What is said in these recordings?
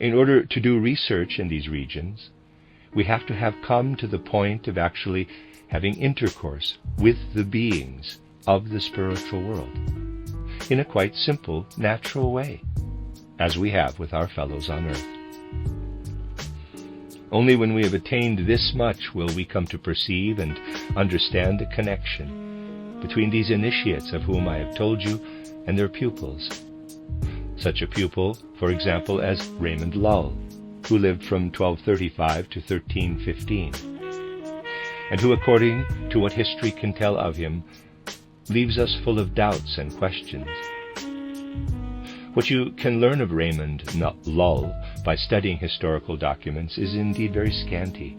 In order to do research in these regions, we have to have come to the point of actually having intercourse with the beings of the spiritual world in a quite simple, natural way, as we have with our fellows on earth. Only when we have attained this much will we come to perceive and understand the connection between these initiates of whom I have told you and their pupils. Such a pupil, for example, as Raymond Lull, who lived from 1235 to 1315, and who, according to what history can tell of him, leaves us full of doubts and questions. What you can learn of Raymond Lull by studying historical documents is indeed very scanty.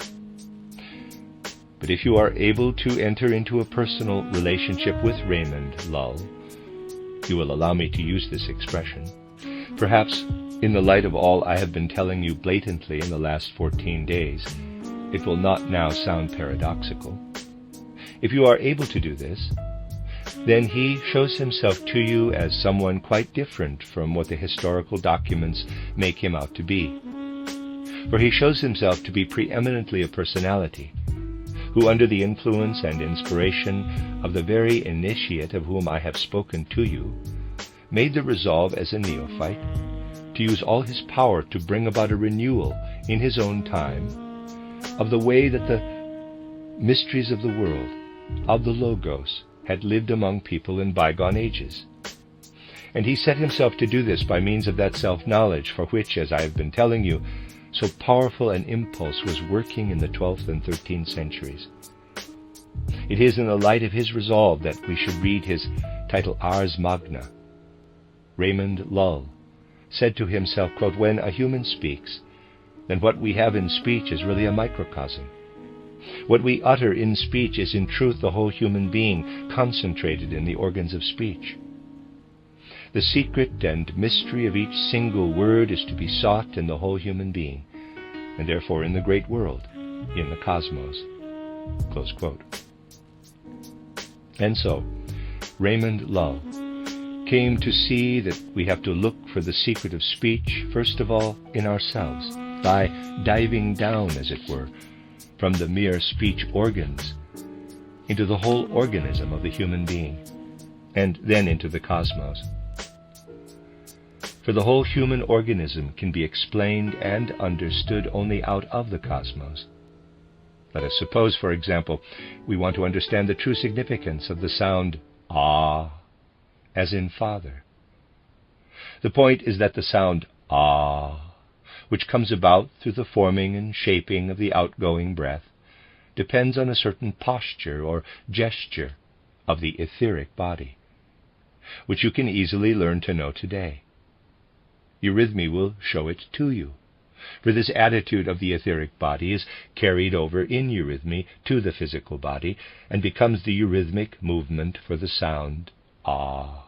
But if you are able to enter into a personal relationship with Raymond Lull, you will allow me to use this expression, perhaps in the light of all I have been telling you blatantly in the last 14 days, it will not now sound paradoxical. If you are able to do this, then he shows himself to you as someone quite different from what the historical documents make him out to be. For he shows himself to be preeminently a personality, who under the influence and inspiration of the very initiate of whom I have spoken to you, made the resolve as a neophyte to use all his power to bring about a renewal in his own time of the way that the mysteries of the world, of the Logos, had lived among people in bygone ages. And he set himself to do this by means of that self-knowledge for which, as I have been telling you, so powerful an impulse was working in the 12th and 13th centuries. It is in the light of his resolve that we should read his title Ars Magna. Raymond Lull said to himself, quote, "When a human speaks, then what we have in speech is really a microcosm. What we utter in speech is in truth the whole human being concentrated in the organs of speech. The secret and mystery of each single word is to be sought in the whole human being, and therefore in the great world, in the cosmos." Close quote. And so, Raymond Lull came to see that we have to look for the secret of speech, first of all, in ourselves, by diving down, as it were, from the mere speech organs into the whole organism of the human being, and then into the cosmos. For the whole human organism can be explained and understood only out of the cosmos. Let us suppose, for example, we want to understand the true significance of the sound ah, as in father. The point is that the sound ah, which comes about through the forming and shaping of the outgoing breath, depends on a certain posture or gesture of the etheric body, which you can easily learn to know today. Eurythmy will show it to you, for this attitude of the etheric body is carried over in eurythmy to the physical body and becomes the eurythmic movement for the sound ah.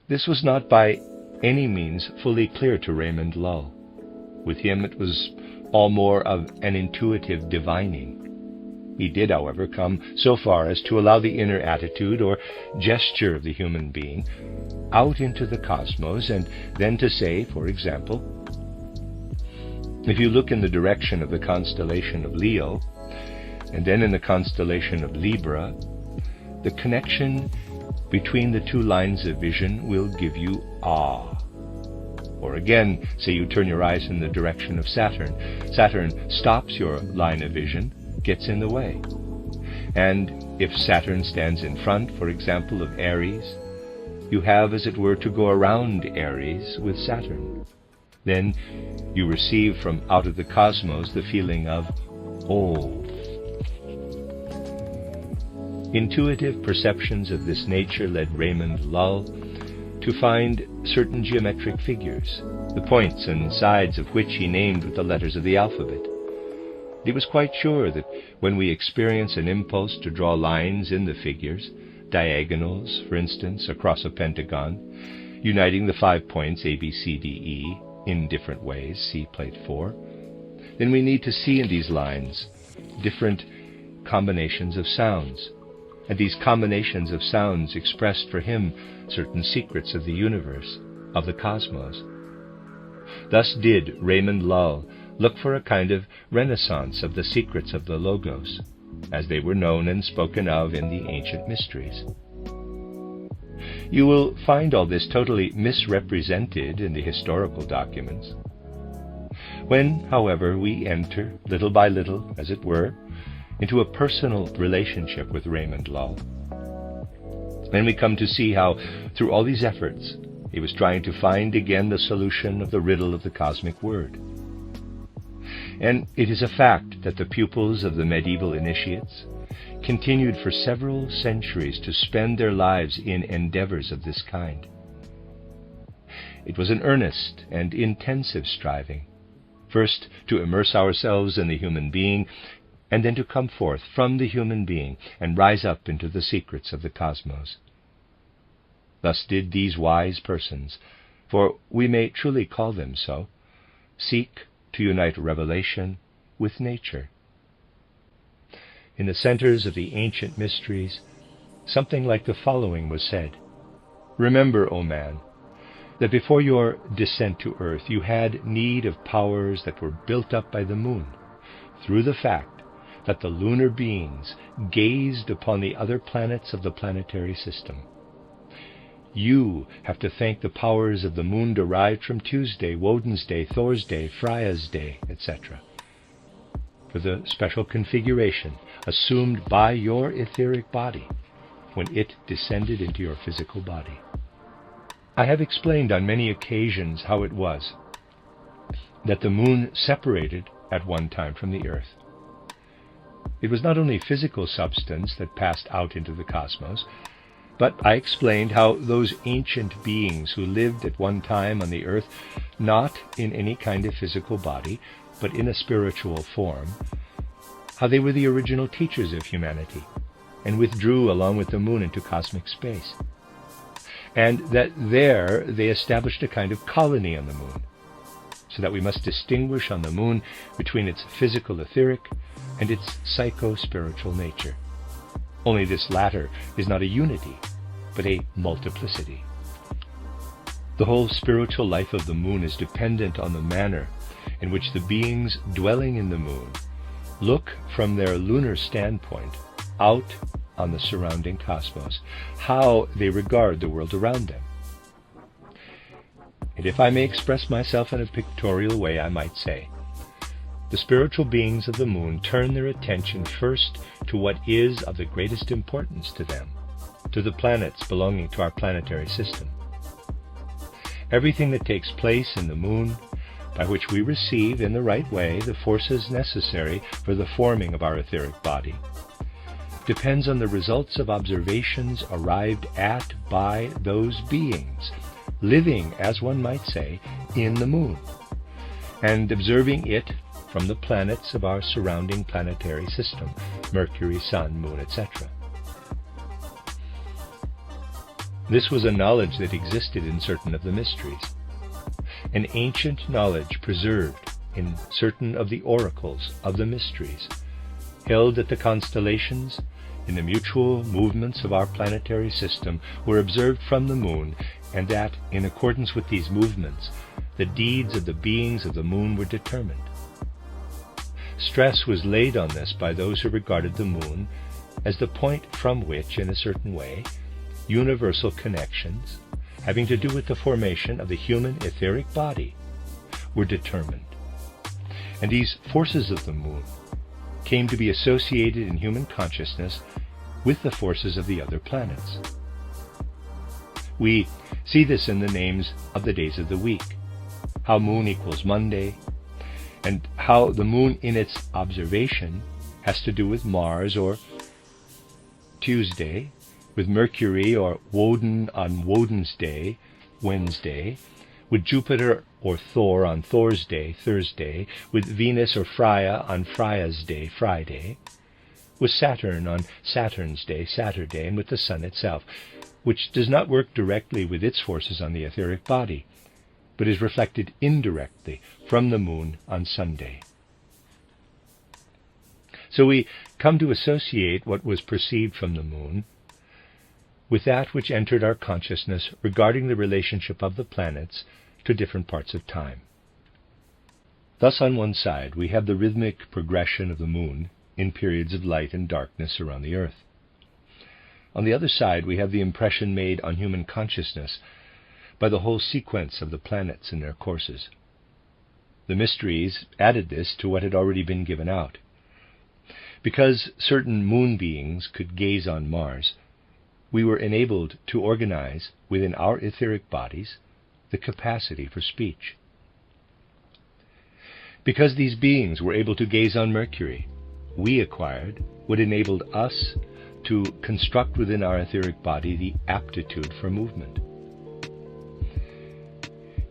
This was not by any means fully clear to Raymond Lull. With him it was all more of an intuitive divining. He did, however, come so far as to allow the inner attitude or gesture of the human being out into the cosmos, and then to say, for example, if you look in the direction of the constellation of Leo, and then in the constellation of Libra, the connection between the two lines of vision will give you ah. Or again, say you turn your eyes in the direction of Saturn. Saturn stops your line of vision, gets in the way. And if Saturn stands in front, for example, of Aries, you have, as it were, to go around Aries with Saturn. Then you receive from out of the cosmos the feeling of oh. Intuitive perceptions of this nature led Raymond Lull to find certain geometric figures, the points and sides of which he named with the letters of the alphabet. He was quite sure that when we experience an impulse to draw lines in the figures, diagonals, for instance, across a pentagon, uniting the 5 points A, B, C, D, E in different ways, see Plate 4, then we need to see in these lines different combinations of sounds, and these combinations of sounds expressed for him certain secrets of the universe, of the cosmos. Thus did Raymond Lull look for a kind of renaissance of the secrets of the Logos, as they were known and spoken of in the ancient mysteries. You will find all this totally misrepresented in the historical documents. When, however, we enter, little by little, as it were, into a personal relationship with Raymond Lull, then we come to see how, through all these efforts, he was trying to find again the solution of the riddle of the cosmic word. And it is a fact that the pupils of the medieval initiates continued for several centuries to spend their lives in endeavors of this kind. It was an earnest and intensive striving, first to immerse ourselves in the human being, and then to come forth from the human being and rise up into the secrets of the cosmos. Thus did these wise persons, for we may truly call them so, seek to unite revelation with nature. In the centers of the ancient mysteries, something like the following was said: "Remember, O man, that before your descent to earth you had need of powers that were built up by the moon, through the fact that the lunar beings gazed upon the other planets of the planetary system. You have to thank the powers of the moon derived from Tuesday, Woden's Day, Thor's Day, Freya's Day, etc., for the special configuration assumed by your etheric body when it descended into your physical body." I have explained on many occasions how it was that the moon separated at one time from the earth. It was not only physical substance that passed out into the cosmos, but I explained how those ancient beings who lived at one time on the earth, not in any kind of physical body, but in a spiritual form, how they were the original teachers of humanity, and withdrew along with the moon into cosmic space, and that there they established a kind of colony on the moon, so that we must distinguish on the moon between its physical etheric and its psycho-spiritual nature. Only this latter is not a unity, but a multiplicity. The whole spiritual life of the moon is dependent on the manner in which the beings dwelling in the moon look from their lunar standpoint out on the surrounding cosmos, how they regard the world around them. And if I may express myself in a pictorial way, I might say, the spiritual beings of the moon turn their attention first to what is of the greatest importance to them, to the planets belonging to our planetary system. Everything that takes place in the moon, by which we receive in the right way the forces necessary for the forming of our etheric body, depends on the results of observations arrived at by those beings, living, as one might say, in the moon, and observing it from the planets of our surrounding planetary system, Mercury, Sun, Moon, etc. This was a knowledge that existed in certain of the mysteries, an ancient knowledge preserved in certain of the oracles of the mysteries, held that the constellations in the mutual movements of our planetary system were observed from the moon, and that, in accordance with these movements, the deeds of the beings of the moon were determined. Stress was laid on this by those who regarded the moon as the point from which, in a certain way, universal connections, having to do with the formation of the human etheric body, were determined. And these forces of the moon came to be associated in human consciousness with the forces of the other planets. We see this in the names of the days of the week, how moon equals Monday, and how the moon in its observation has to do with Mars or Tuesday, with Mercury or Woden on Woden's Day, Wednesday, with Jupiter or Thor on Thor's Day, Thursday, with Venus or Freya on Freya's Day, Friday, with Saturn on Saturn's Day, Saturday, and with the Sun itself, which does not work directly with its forces on the etheric body, but is reflected indirectly from the moon on Sunday. So we come to associate what was perceived from the moon with that which entered our consciousness regarding the relationship of the planets to different parts of time. Thus, on one side, we have the rhythmic progression of the moon in periods of light and darkness around the Earth. On the other side, we have the impression made on human consciousness by the whole sequence of the planets and their courses. The mysteries added this to what had already been given out. Because certain moon beings could gaze on Mars, we were enabled to organize within our etheric bodies the capacity for speech. Because these beings were able to gaze on Mercury, we acquired what enabled us to construct within our etheric body the aptitude for movement.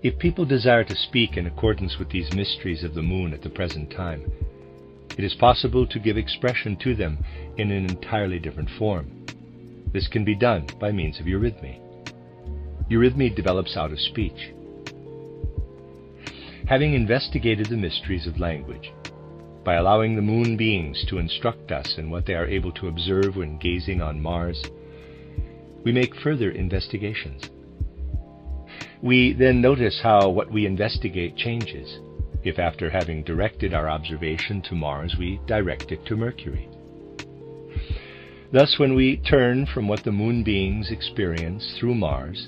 If people desire to speak in accordance with these mysteries of the moon at the present time, it is possible to give expression to them in an entirely different form. This can be done by means of eurythmy. Eurythmy develops out of speech. Having investigated the mysteries of language, by allowing the moon beings to instruct us in what they are able to observe when gazing on Mars, we make further investigations. We then notice how what we investigate changes, if after having directed our observation to Mars, we direct it to Mercury. Thus, when we turn from what the moon beings experience through Mars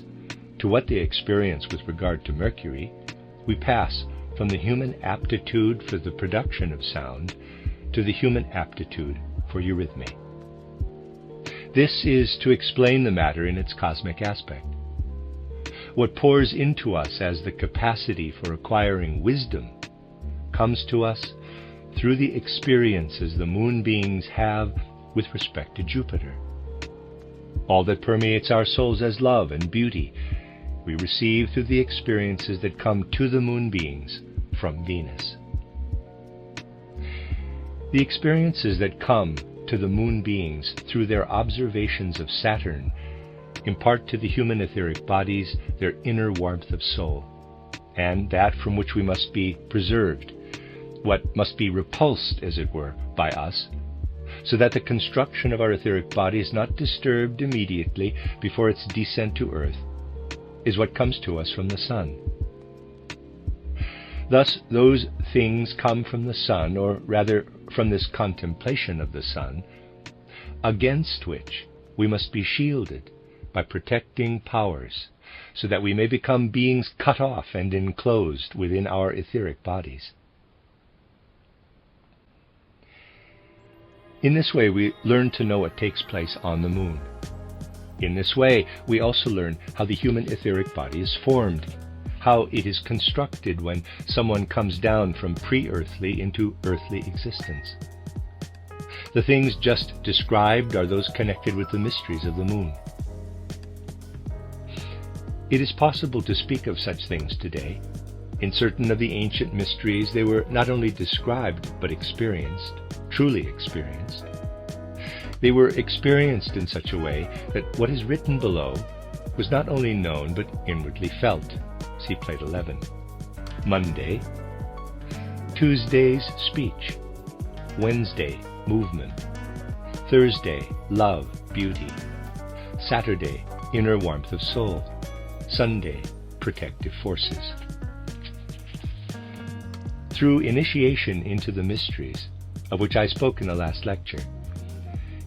to what they experience with regard to Mercury, we pass from the human aptitude for the production of sound to the human aptitude for eurythmy. This is to explain the matter in its cosmic aspect. What pours into us as the capacity for acquiring wisdom comes to us through the experiences the moon beings have with respect to Jupiter. All that permeates our souls as love and beauty, we receive through the experiences that come to the moon beings from Venus. The experiences that come to the moon beings through their observations of Saturn impart to the human etheric bodies their inner warmth of soul, and that from which we must be preserved, what must be repulsed, as it were, by us, so that the construction of our etheric body is not disturbed immediately before its descent to earth, is what comes to us from the sun. Thus, those things come from the sun, or rather from this contemplation of the sun, against which we must be shielded by protecting powers, so that we may become beings cut off and enclosed within our etheric bodies. In this way, we learn to know what takes place on the moon. In this way, we also learn how the human etheric body is formed, how it is constructed when someone comes down from pre-earthly into earthly existence. The things just described are those connected with the mysteries of the moon. It is possible to speak of such things today. In certain of the ancient mysteries, they were not only described, but experienced, truly experienced. They were experienced in such a way that what is written below was not only known, but inwardly felt. See Plate 11. Monday, Tuesday's speech. Wednesday, movement. Thursday, love, beauty. Saturday, inner warmth of soul. Sunday, protective forces. Through initiation into the mysteries, of which I spoke in the last lecture,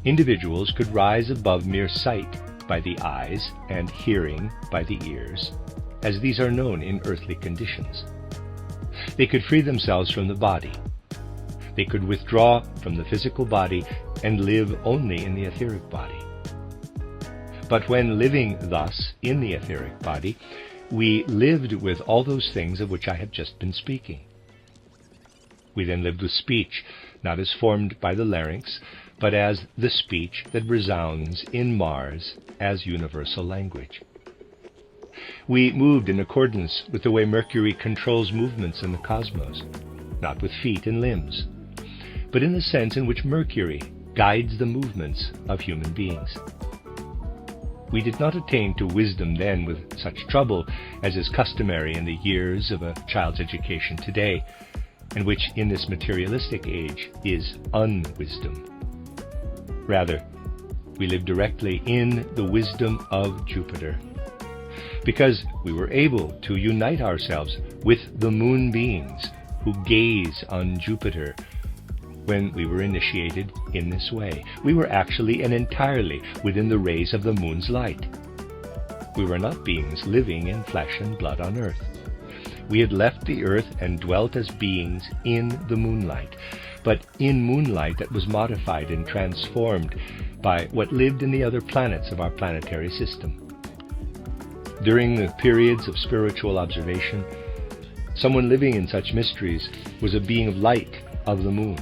individuals could rise above mere sight by the eyes and hearing by the ears, as these are known in earthly conditions. They could free themselves from the body. They could withdraw from the physical body and live only in the etheric body. But when living thus in the etheric body, we lived with all those things of which I have just been speaking. We then lived with speech, not as formed by the larynx, but as the speech that resounds in Mars as universal language. We moved in accordance with the way Mercury controls movements in the cosmos, not with feet and limbs, but in the sense in which Mercury guides the movements of human beings. We did not attain to wisdom then with such trouble as is customary in the years of a child's education today, and which in this materialistic age is unwisdom. Rather, We lived directly in the wisdom of Jupiter, because we were able to unite ourselves with the moon beings who gaze on Jupiter. When we were initiated in this way, we were actually and entirely within the rays of the moon's light. We were not beings living in flesh and blood on earth. We had left the earth and dwelt as beings in the moonlight, but in moonlight that was modified and transformed by what lived in the other planets of our planetary system. During the periods of spiritual observation, someone living in such mysteries was a being of light of the moon.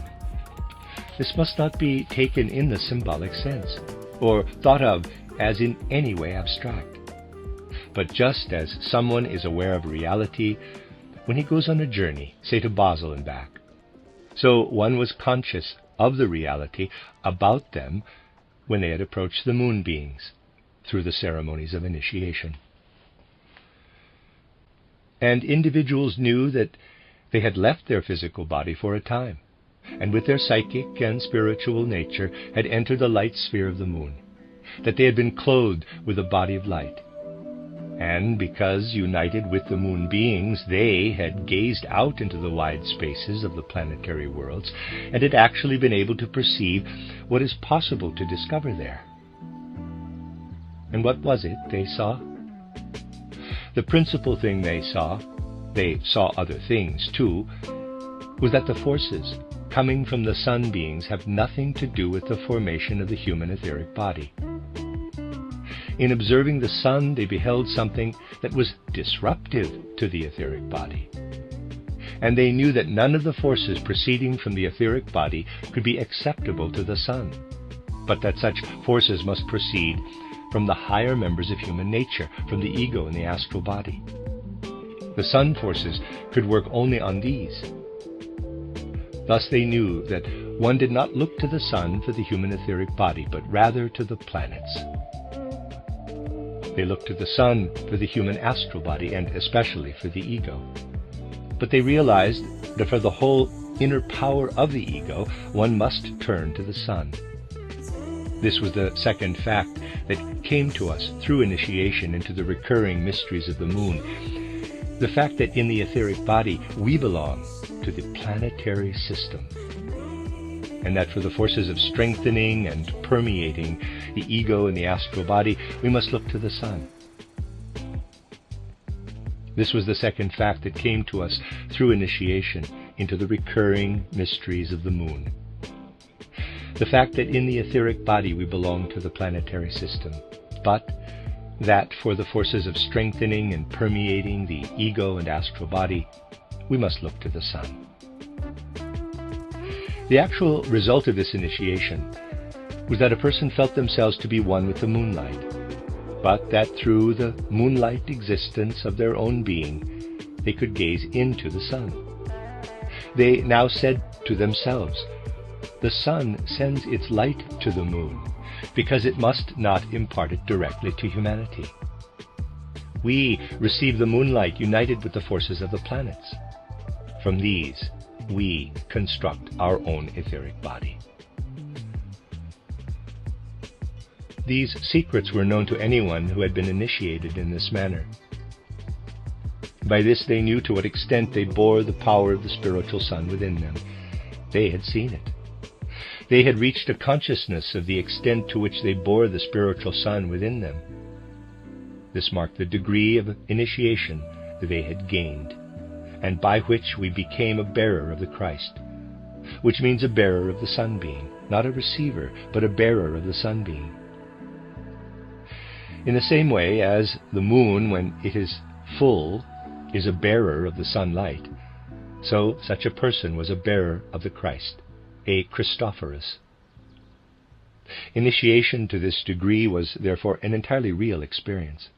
This must not be taken in the symbolic sense, or thought of as in any way abstract, but just as someone is aware of reality when he goes on a journey, say to Basel and back. So one was conscious of the reality about them when they had approached the moon beings through the ceremonies of initiation. And individuals knew that they had left their physical body for a time, and with their psychic and spiritual nature had entered the light sphere of the moon, that they had been clothed with a body of light. And because united with the moon beings, they had gazed out into the wide spaces of the planetary worlds and had actually been able to perceive what is possible to discover there. And what was it they saw? The principal thing they saw other things too, was that the forces coming from the sun beings have nothing to do with the formation of the human etheric body. In observing the sun, they beheld something that was disruptive to the etheric body. And they knew that none of the forces proceeding from the etheric body could be acceptable to the sun, but that such forces must proceed from the higher members of human nature, from the ego and the astral body. The sun forces could work only on these. Thus they knew that one did not look to the sun for the human etheric body, but rather to the planets. They looked to the sun for the human astral body, and especially for the ego. But they realized that for the whole inner power of the ego, one must turn to the sun. This was the second fact that came to us through initiation into the recurring mysteries of the moon. The fact that in the etheric body we belong to the planetary system, and that for the forces of strengthening and permeating the ego and the astral body, we must look to the sun. This was the second fact that came to us through initiation into the recurring mysteries of the moon. The fact that in the etheric body we belong to the planetary system, but that for the forces of strengthening and permeating the ego and astral body, we must look to the sun. The actual result of this initiation was that a person felt themselves to be one with the moonlight, but that through the moonlight existence of their own being, they could gaze into the sun. They now said to themselves, "The sun sends its light to the moon, because it must not impart it directly to humanity. We receive the moonlight united with the forces of the planets. From these, we construct our own etheric body." These secrets were known to anyone who had been initiated in this manner. By this they knew to what extent they bore the power of the spiritual sun within them. They had seen it. They had reached a consciousness of the extent to which they bore the spiritual sun within them. This marked the degree of initiation that they had gained, and by which we became a bearer of the Christ, which means a bearer of the sun being, not a receiver, but a bearer of the sun being. In the same way as the moon, when it is full, is a bearer of the sunlight, so such a person was a bearer of the Christ, a Christophorus. Initiation to this degree was therefore an entirely real experience.